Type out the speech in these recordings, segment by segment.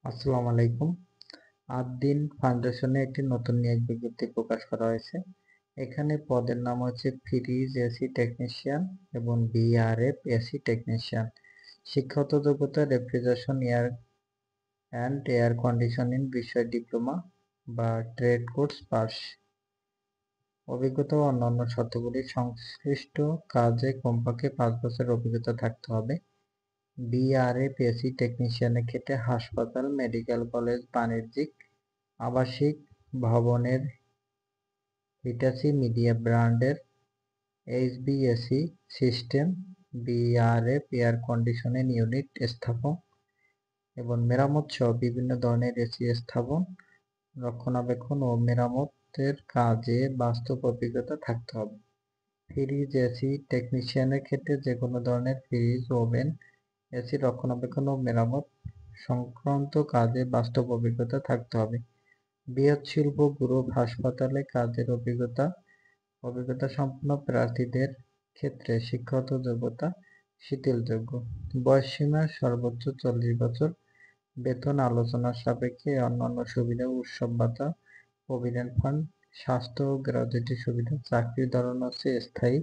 আসসালামু আলাইকুম। আদ-দ্বীন ফাউন্ডেশনে একটি নতুন নিয়োগ বিজ্ঞপ্তি প্রকাশ করা হয়েছে। এখানে পদের নাম হচ্ছে ফ্রিজ এসি টেকনিশিয়ান এবং বিআরএফ এসি টেকনিশিয়ান। শিক্ষাগত যোগ্যতা রেফ্রিজারেশন এয়ার কন্ডিশনিং বিষয়ে ডিপ্লোমা বা ট্রেড কোর্স পাস। অভিজ্ঞতা ও অন্যান্য শর্তগুলি সংশ্লিষ্ট কাজে কমপক্ষে 5 বছরের অভিজ্ঞতা থাকতে হবে। বিআরএফ এসি টেকনিশিয়ানের ক্ষেত্রে হাসপাতাল, মেডিকেল কলেজ, বাণিজ্যিক, আবাসিক ভবনের হিটাচি মিডিয়া ব্র্যান্ডের HVAC system, BRF air conditioning unit স্থাপন এবং মেরামত সহ বিভিন্ন ধরনের এসি স্থাপন, রক্ষণাবেক্ষণ ও মেরামতের কাজে বাস্তব অভিজ্ঞতা থাকতে হবে। ফ্রিজ এসি টেকনিশিয়ানের ক্ষেত্রে যে কোনো ধরনের ফ্রিজ, ওভেন, এসি রক্ষণাবেক্ষণ ও মেরামত সংক্রান্ত কাজে বাস্তব অভিজ্ঞতা থাকতে হবে। বৃহৎ শিল্প, গ্রুপ, হাসপাতালে কাজের অভিজ্ঞতা সম্পন্ন প্রার্থীদের ক্ষেত্রে শিক্ষাগত যোগ্যতা শিথিলযোগ্য। বয়সসীমা সর্বোচ্চ 40 বছর। বেতন আলোচনা সাপেক্ষে। অন্যান্য সুবিধা: উৎসব ভাতা, প্রভিডেন্ট ফান্ড, স্বাস্থ্য ও গ্র্যাচুইটি সুবিধা। চাকরির ধরন হচ্ছে স্থায়ী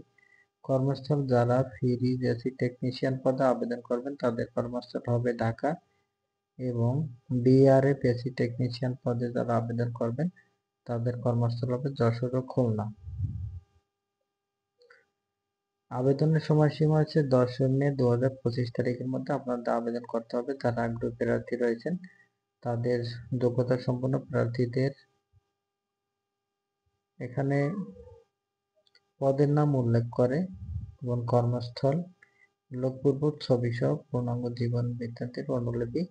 কর্মস্থল। যারা ফ্রিজ এসি টেকনিশিয়ান পদে আবেদন করবেন তাদের কর্মস্থল হবে ঢাকা, এবং বিআরএফ এসি টেকনিশিয়ান পদে যারা আবেদন করবেন তাদের কর্মস্থল হবে যশোর ও খুলনা। আবেদনের সময়সীমা হচ্ছে 10 মে 2025 তারিখের মধ্যে আপনাদের আবেদন করতে হবে। যারা আগ্রহী প্রার্থী রয়েছেন তাদের যোগ্যতা সম্পন্ন প্রার্থীদের এখানে পদের নাম উল্লেখ করে এবং কর্মস্থল, লোকপূর্বক ছবি সহ পূর্ণাঙ্গ জীবন বৃত্তান্তের অনুলিপি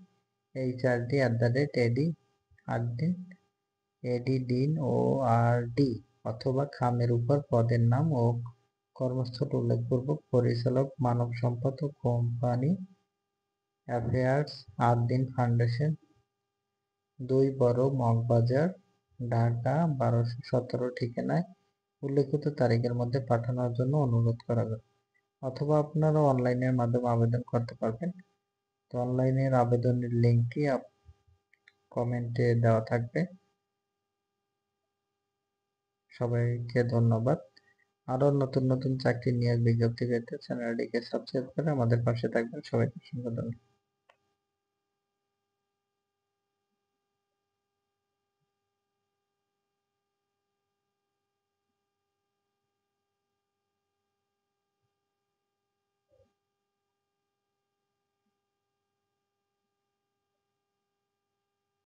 HRD@adin অথবা খামের উপর পদের নাম ও কর্মস্থল উল্লেখপূর্বক পরিচালক, মানব সম্পদ ও কোম্পানি অ্যাফেয়ার্স, আদ-দ্বীন ফাউন্ডেশন, 2 বড় মগবাজার, ঢাকা 1217 ঠিকানায় উল্লেখিত তারিখের মধ্যে পাঠানোর জন্য অনুরোধ করা হবে। অথবা আপনারা অনলাইনের মাধ্যমে আবেদন করতে পারবেন। তো অনলাইনের আবেদনের লিঙ্কটি কমেন্টে দেওয়া থাকবে। সবাইকে ধন্যবাদ। আরো নতুন নতুন চাকরি নিয়োগ বিজ্ঞপ্তি পেতে চ্যানেলটিকে সাবস্ক্রাইব করে আমাদের পাশে থাকবেন। সবাইকে অসংখ্য ধন্যবাদ।